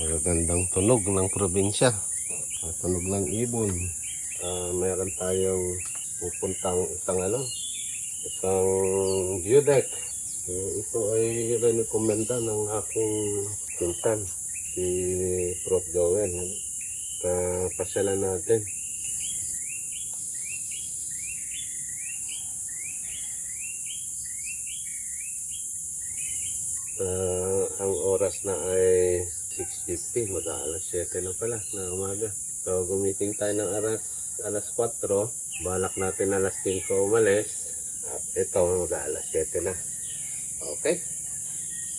Magagandang tunog ng probinsya. Tunog ng ibon. Meron tayong pupuntang isang view deck. Ito ay rekomenda ng aking pinsan, si Prof. Joel. Pasyalan natin. Ang oras na ay 6:50, mag-aalas 7 na pala na umaga. So gumiting tayo ng alas 4, balak natin alas 5 umalis. At ito, mag-aalas 7 na. Okay.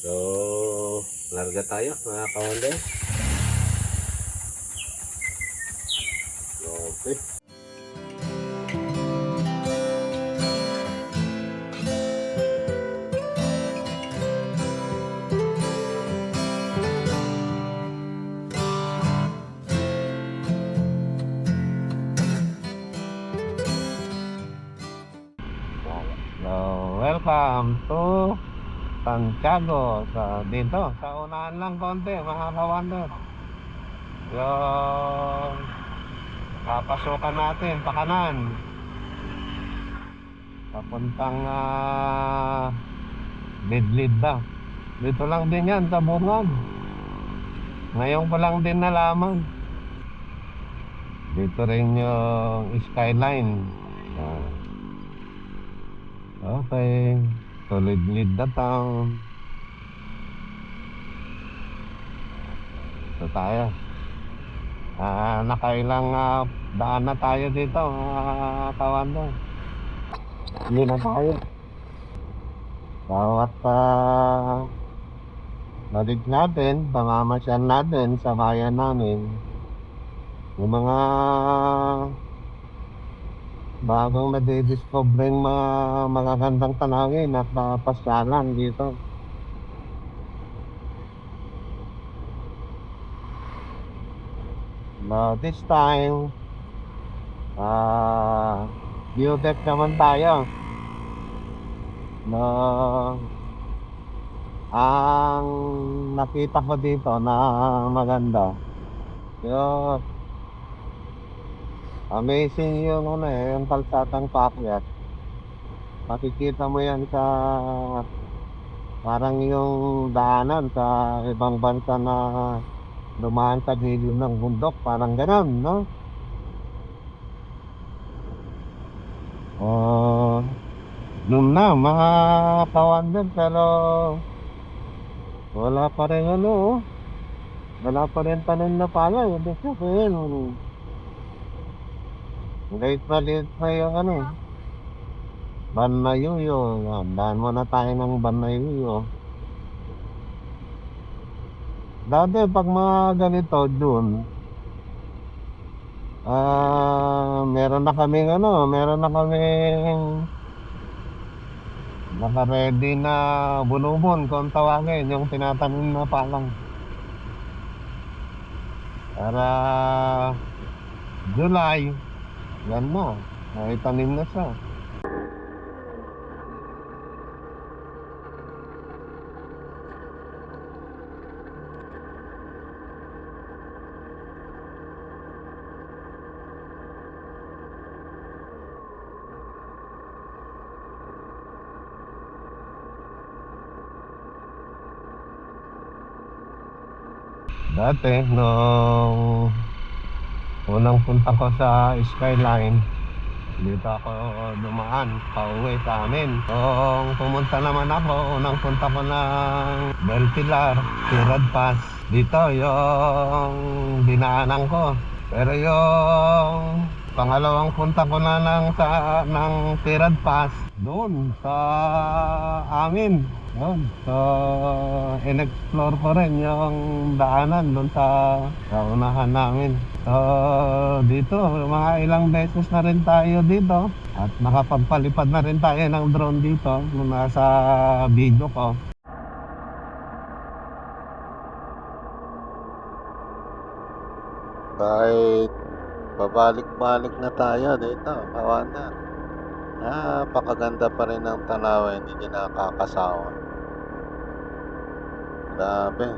So, larga tayo mga kawanday. Okay. So, welcome to Santiago. Dito, sa unahan lang konti mga kawander. Yung papasukan natin pa kanan. Papuntang Bidlid ba? Dito lang din yan sa Bungad. Ngayon ko lang din nalaman. Dito rin yung skyline. Okay, tulid-lid na town. Ito tayo. Nakailang daan na tayo dito mga kawanda. Hindi na tayo. Bawat balik natin, pamamasyal natin sa bayan namin, yung mga bagong nadidiscovering mga magagandang tanawin at pasyalan dito. But this time, view deck naman tayo. Ang nakita ko dito na maganda, yung amazing yung yung kalsatang paakyat. Makikita mo yan sa parang yung daanan sa ibang bansa na dumaan sa gilid ng bundok, parang ganun, no? Noon na mga kawander, pero wala pa rin wala pa rin tanim na palay. Hindi sabihin, liit na yung Banayuyo. Daan muna tayo ng Banayuyo. Dati pag mga ganito June, meron na kaming naka-ready na bunubon kung tawagin, yung tinatanim na palang. Para July, yan na, may tanim na siya. Dati, nung unang punta ko sa skyline, dito ako dumaan, pauwi sa amin. Kung pumunta naman ako, unang punta ko ng Bel Pilar, Tirad Pass. Dito yung dinaanan ko. Pero yung pangalawang punta ko na ng Tirad Pass, doon sa amin. Yun. So, in-explore ko rin yung daanan doon sa unahan namin. So, dito, mga ilang beses na rin tayo dito. At nakapagpalipad na rin tayo ng drone dito nung nasa video ko. Kahit pabalik-balik na tayo dito, kawanan. Napakaganda pa rin ng tanawin, hindi nakakasawa. Grabe.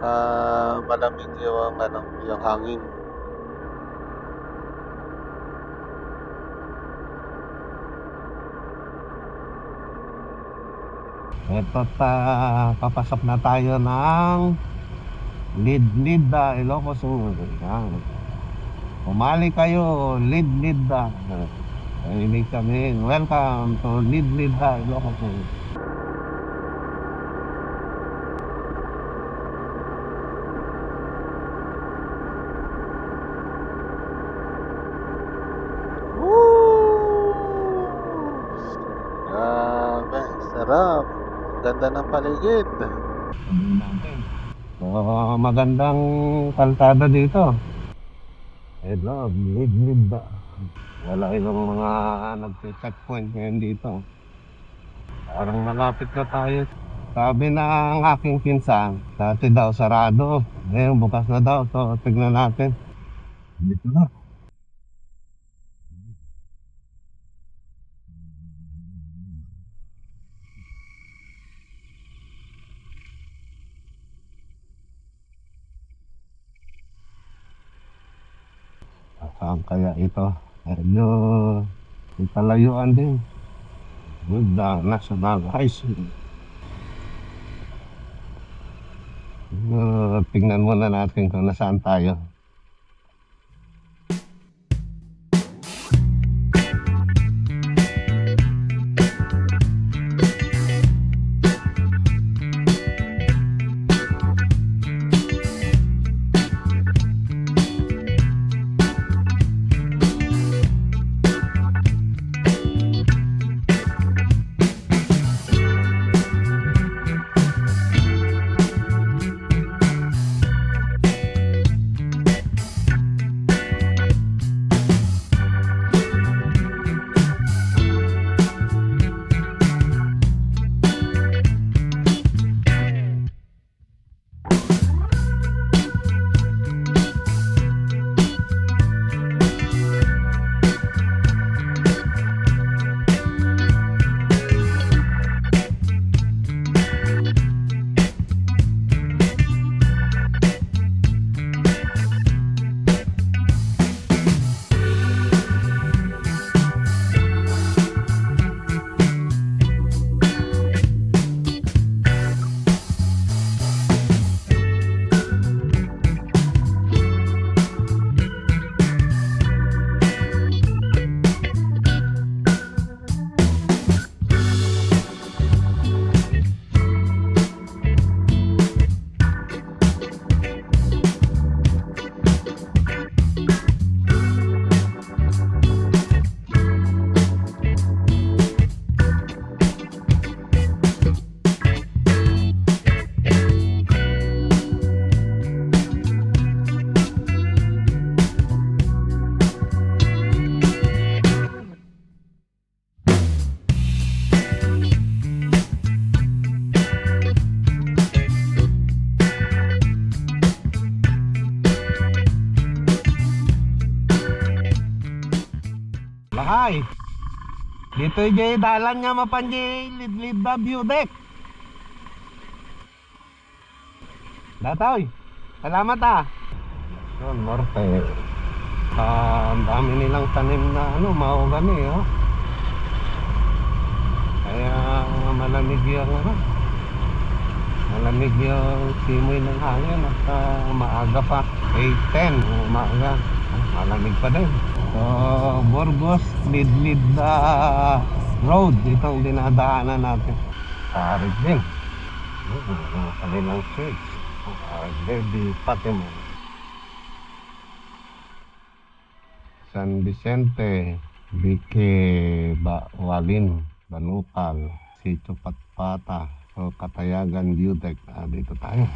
Malamig yung ano, yung hangin. Eto papasok na tayo ng Lidlida, Ilocos Sur. Yan. Pumali kayo, Lidlida. Ibig sabihin, welcome to Lidlida, Ilocos Sur. Grabe, sarap. Ganda ng paligid. Sabihin natin. So, magandang kalsada dito. Hello, Lidlida. Wala ibang mga nagpe-checkpoint ngayon dito. Parang malapit na tayo. Sabi ng aking pinsan, dati daw sarado. Ngayon bukas na daw. So, tignan natin. Dito na. Saan kaya ito? Medyo may kalayuan din. Buddha National High School. Tingnan muna natin kung nasaan tayo. Bahay. Dito jay dalan nga mapanjay Lidlida view deck. Datoy. Salamat ah. Son Norte. Ang dami nilang tanim na ano, mahogani oh. Kaya malamig yung ano. Malamig yung simoy ng hangin at maaga pa. 8:10 umaga. Malamig pa din. So, Burgos Lidlida Road, itong dinadaanan natin. Tarik din. Kanilang church. Lady Fatima. San Vicente, Bique, Walin, Banupal, Sitio Patpata. So, Katayagan View Deck. Dito tayo.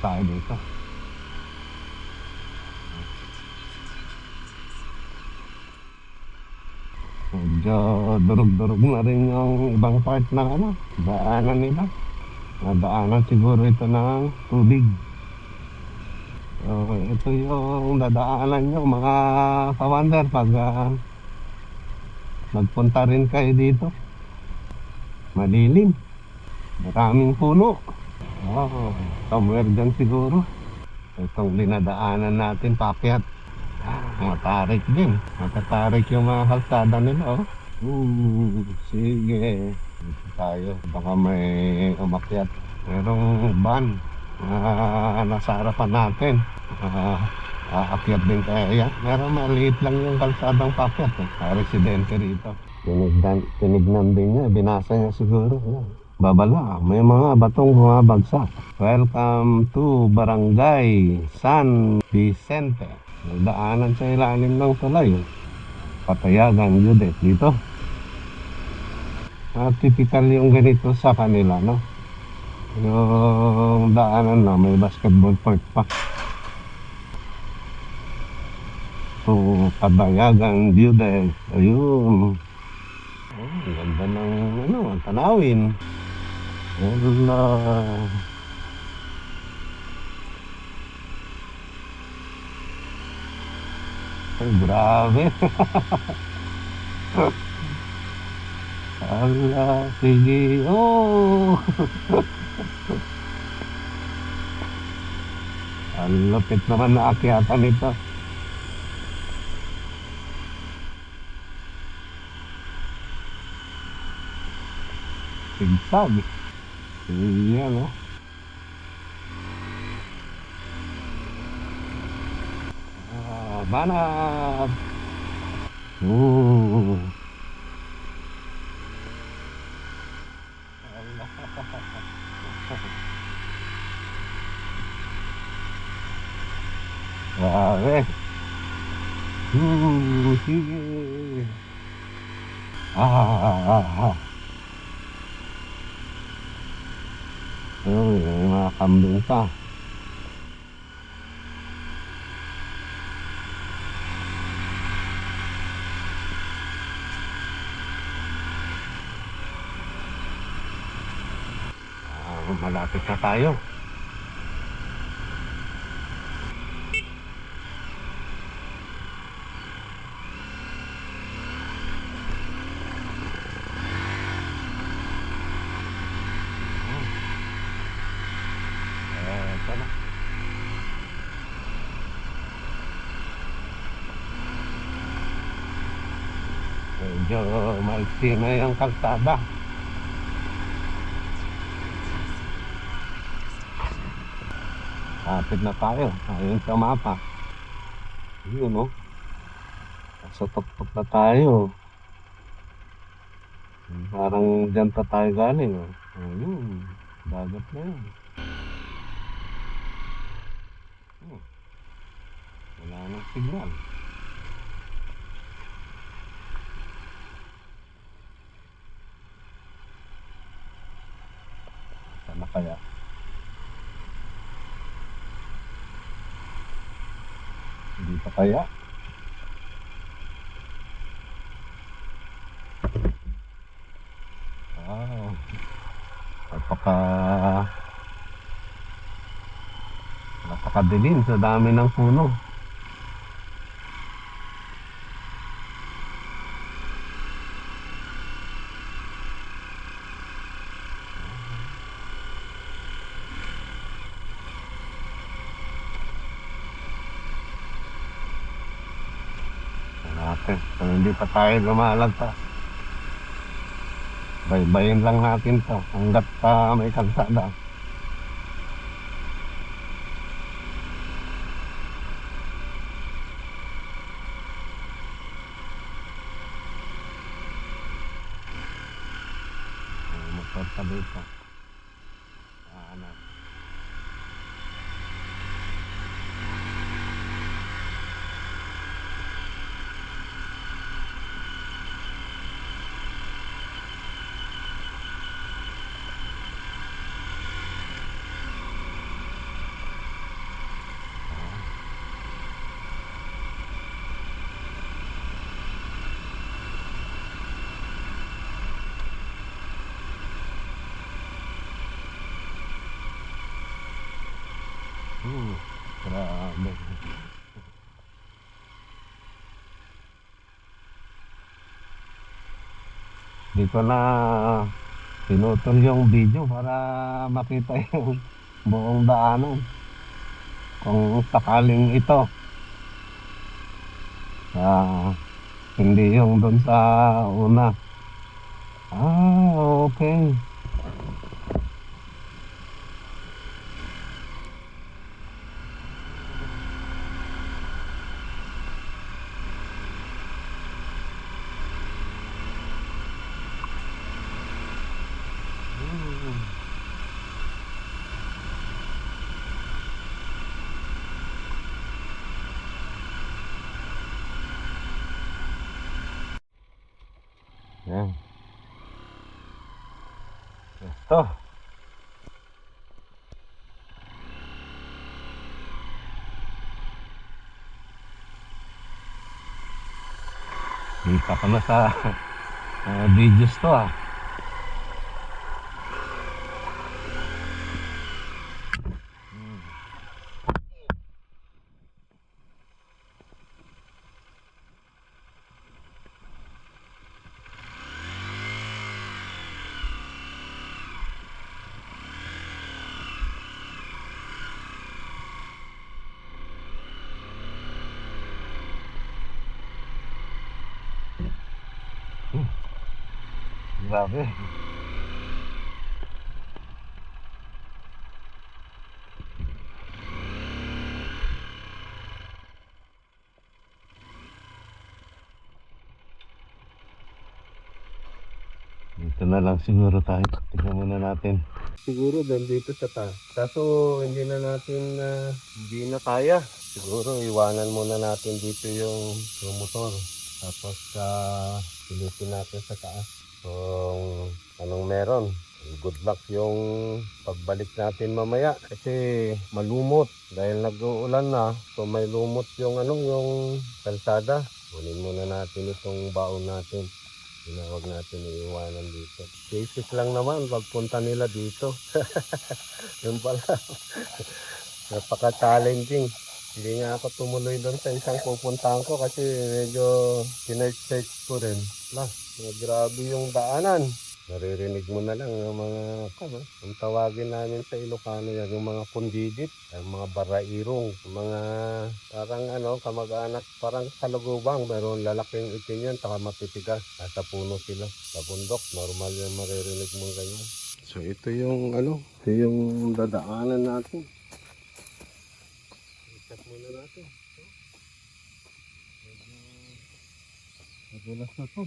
Tayo dito. Medyo durug-durug na rin yung ibang part ng daanan nila. Nadaanan siguro ito ng tubig. So, ito yung dadaanan nyo mga kawander pag nagpunta rin kayo dito. Malilim. Maraming puno. Oh, somewhere dyan siguro. Itong dinadaanan natin pakyat. Matarik din. Matatarik yung mga kalsada nila, oh. Sige. Dito tayo. Baka may umakyat. Merong van na nasa harapan natin. Aakyat din kaya yan. Pero maliit lang yung kalsadang pakyat, eh. Residente rito. Tinignan din niya. Binasa niya siguro. Yan. Babala, may mga batong bumabagsak. Welcome to Barangay San Vicente. Nagdaanan sa ilalim ng tulay. Patayagan yun dito. Typical yung ganito sa kanila, no? Yung daanan na may basketball court pa. So, Patayagan view dahil. Ayun. Oh, ganda ng tanawin. Wala. Ay, grabe. Ala, sige. Oh. Ang lupit naman na akyatan ito. Sigsag. Iyan, oh. Banat. Grabe. Sige. Uy, may mga kambing pa. Malapit na tayo. Ito na. Medyo maiksi na yung kalsada. Kapit na tayo. Ayun sa mapa. Yun, no? Sa tuktok na tayo. Parang dyan pa tayo galing, oh. Ayun. Dagat na yun. Wala nang signal. Sana kaya? Hindi pa kaya? Wow. Napakadilim sa dami ng puno. So, hindi pa tayo lumalagpas. Baybayin lang natin to hanggat pa may kalsada. Motor pa dito. Grabe. Di ko na pinutol yung video para makita yung buong daanan. Kung sakaling ito, hindi yung doon sa una. Okay. Yan. Ito. Kita ko na sa videos to Grabe. Dito na lang siguro tayo. Tignan muna natin. Siguro dito sa taas. Kaso hindi na natin hindi na kaya. Siguro iwanan muna natin dito yung motor. Tapos silipin natin sa taas. Kung anong meron. Good luck yung pagbalik natin mamaya. Kasi malumot. Dahil nag-uulan na. So may lumot yung yung kalsada. Kunin muna natin itong baon natin. Huwag natin iiwanan dito. Cases lang naman pagpunta nila dito. Yun pala. Napaka-challenging. Hindi nga ako tumuloy doon sa isang pupuntahan ko kasi medyo sinearch ko rin. Grabe yung daanan. Naririnig mo na lang yung mga, ang tawagin namin sa Ilocano yan, yung mga kundidit, yung mga barairong, mga parang kamag-anak, parang salugubang, meron lalaking itim yan, taka matitigas, nasa puno sila, sa bundok, normal yung maririnig mo ganyan. So ito yung ito yung dadaanan natin. Ikat muna natin. Madulas na to.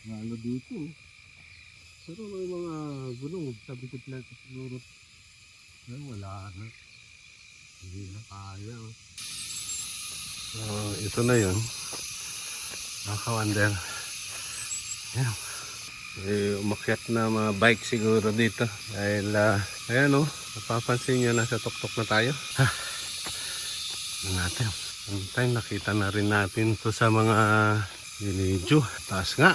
Lalo dito. Pero may mga gulong sa bikit lang siguro. Wala na. Hindi na kaya. Ito na yun. Nakawander. Yan. Umakyat na mga bike siguro dito. Dahil ayan napapansin nyo nasa tuktok na tayo. Natin. Sometime nakita na rin natin to sa mga video. Taas nga.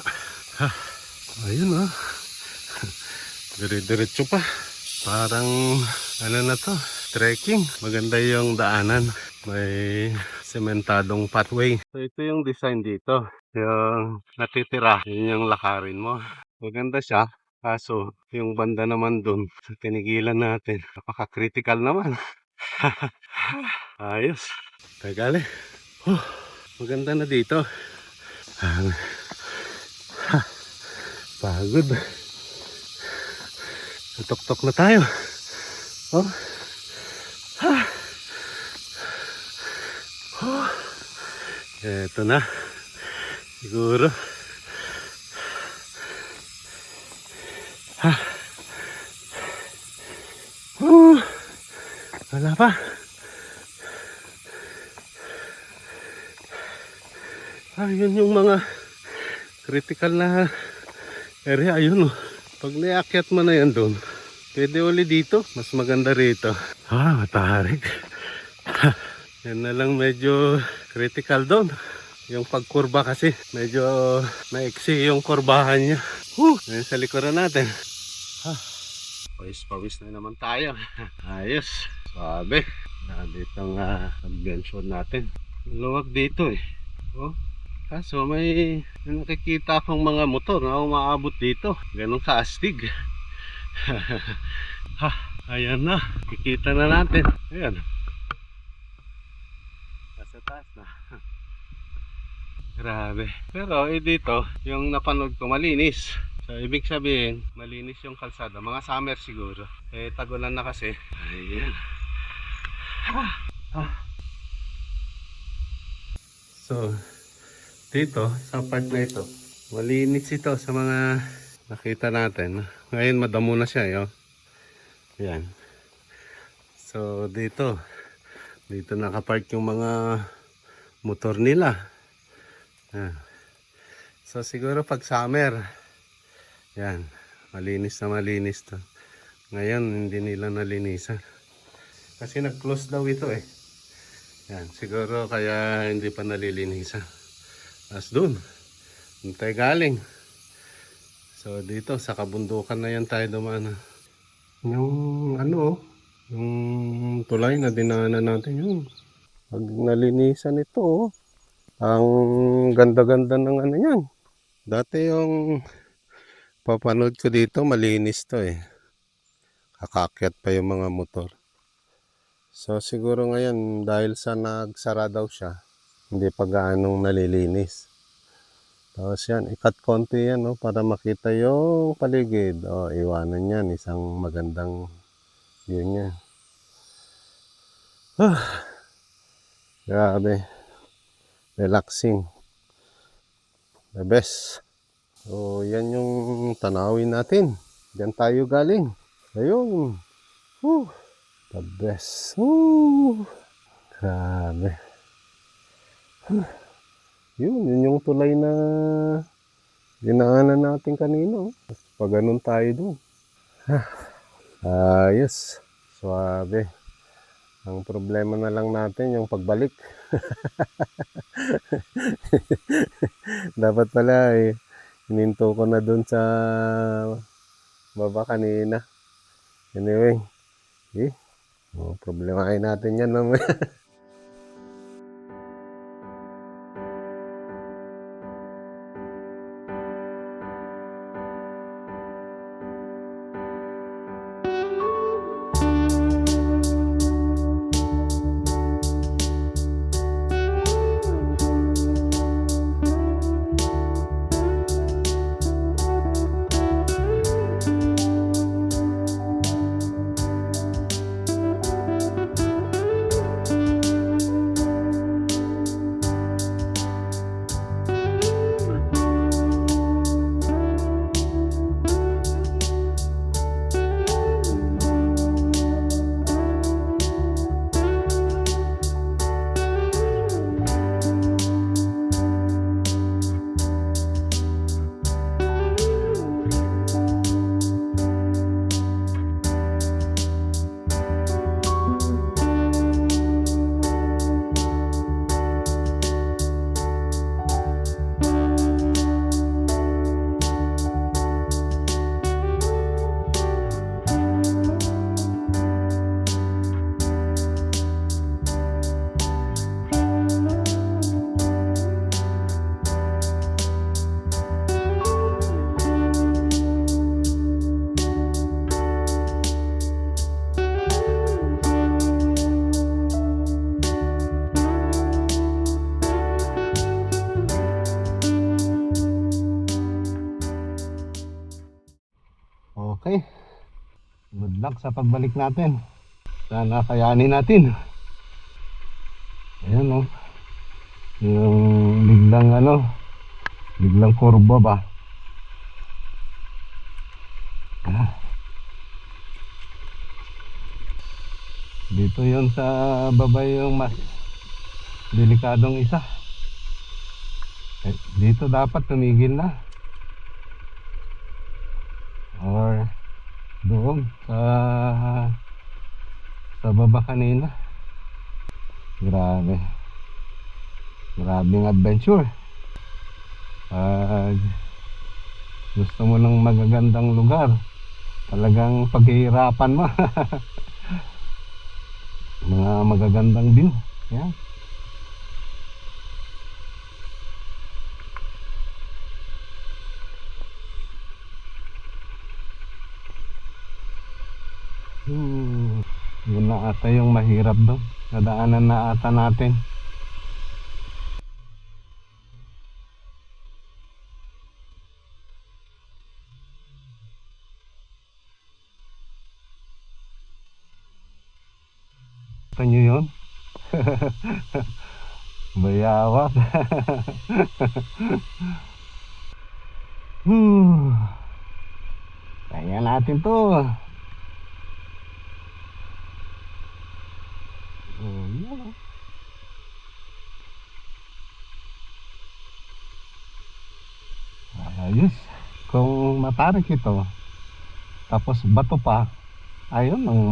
Ayun Dire-diretso pa. Parang na to, trekking. Maganda yung daanan. May sementadong pathway. So ito yung design dito. Yung natitira, yun yung lakarin mo. Maganda siya. Kaso yung banda naman dun, tinigilan natin. Napaka-critical naman. Ayos. Tagali. Maganda na dito. Pagod. Tok-tok na tayo. Eto na. Siguro. Wala pa. Yun yung mga critical na area. Ayun Pag naiakyat mo na yan doon, pwede uli dito. Mas maganda rito. Matarik. Yan na lang medyo critical doon. Yung pagkurba kasi, medyo maiksi yung kurbahan niya. Yan sa likuran natin. Pawis-pawis na naman tayo. Ayos. Sabi. Dito nga adventure natin. Luwag dito eh. Oh, kaso may nakikita akong mga motor na umaabot dito. Ganun kaastig. Ha, ayan na. Kikita na natin. Ayan. Nasa taas na. Grabe. Pero dito, yung napanood ko malinis. So, ibig sabihin, malinis yung kalsada. Mga summer siguro. Tagulan na kasi. Ayan. So, dito, sa part na ito, malinis ito sa mga nakita natin. Ngayon, madamo na siya. Yo. Ayan. So, dito nakapark yung mga motor nila. So siguro pag summer, yan, malinis na malinis to. Ngayon hindi nila nalinisan kasi nag-close daw ito eh. Yan, siguro kaya hindi pa nalilinisan. As dun tayo galing. So dito sa kabundukan na yan tayo dumaan. Yung ano, yung tulay na dinaanan natin yun. Pag nalinisan ito, ang ganda-ganda ng ano yan. Dati yung papanood ko dito, malinis to eh. Kakakyat pa yung mga motor. So siguro ngayon, dahil sa nagsara daw siya, hindi pa gaanong nalilinis. Tapos yan, ikat konti yan no, para makita yung paligid. O, iwanan yan, isang magandang view niya. Grabe. Relaxing. The best. So, yan yung tanawin natin. Diyan tayo galing. Ayun. The best. Grabe. Yun yung tulay na dinaanan natin kanina. Pag ganun tayo doon. Ayos. Suabe. Ang problema na lang natin yung pagbalik. Dapat pala eh, hininto ko na dun sa baba kanina. Anyway, problemahin natin yan mamaya. Okay. Good luck sa pagbalik natin. Sana kayanin natin. Ayan o. Yung biglang kurba ba. Dito yon sa baba yung mas delikadong isa. Dito dapat tumigil na. Or doon sa baba kanina. Grabing adventure. Gusto mo ng magagandang lugar, talagang paghihirapan mo. Mga magagandang view. Yan. Yun na ata yung mahirap doon. Nadaanan na ata natin. Ito nyo yun? Bayawak. Kaya natin to. Yan. Ayos. Kung matarik ito, tapos bato pa, ayun ang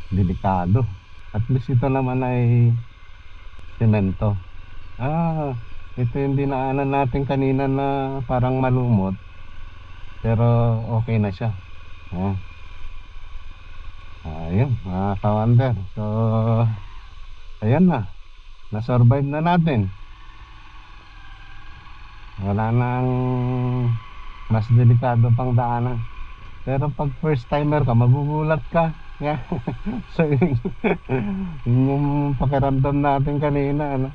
delikado. At least ito naman ay semento. Ito yung dinaanan natin kanina na parang malumot, pero okay na siya. Ayun mga ka-wonder. So ayan na, na-survive na natin. Wala nang mas delikado pang daanan. Pero pag first timer ka, magugulat ka. Yeah. So yun yung pakiramdam natin kanina, ano?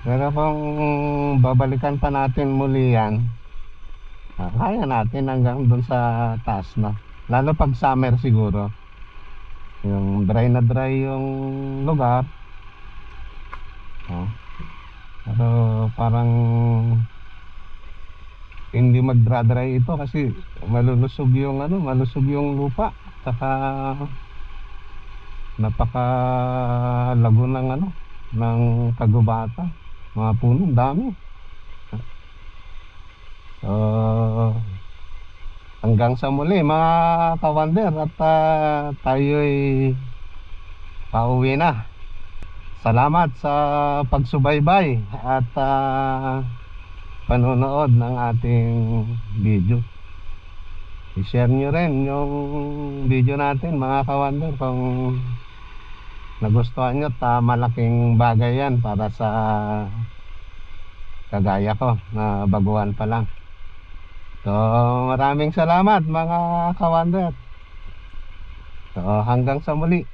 Pero kung babalikan pa natin muli yan, kaya natin hanggang dun sa taas na. Lalo pag summer siguro, yung dry na dry yung lugar. Pero parang hindi mag-dry ito kasi malulusog yung malusog yung lupa. Saka napakalago ng ng kagubata. Mga puno, dami. So hanggang sa muli mga ka-wonder, at tayo'y pauwi na. Salamat sa pagsubaybay at panonood ng ating video. I-share nyo rin yung video natin mga ka-wonder kung nagustuhan nyo. Malaking bagay yan para sa kagaya ko na baguhan pa lang. So maraming salamat mga ka-wonder. So hanggang sa muli.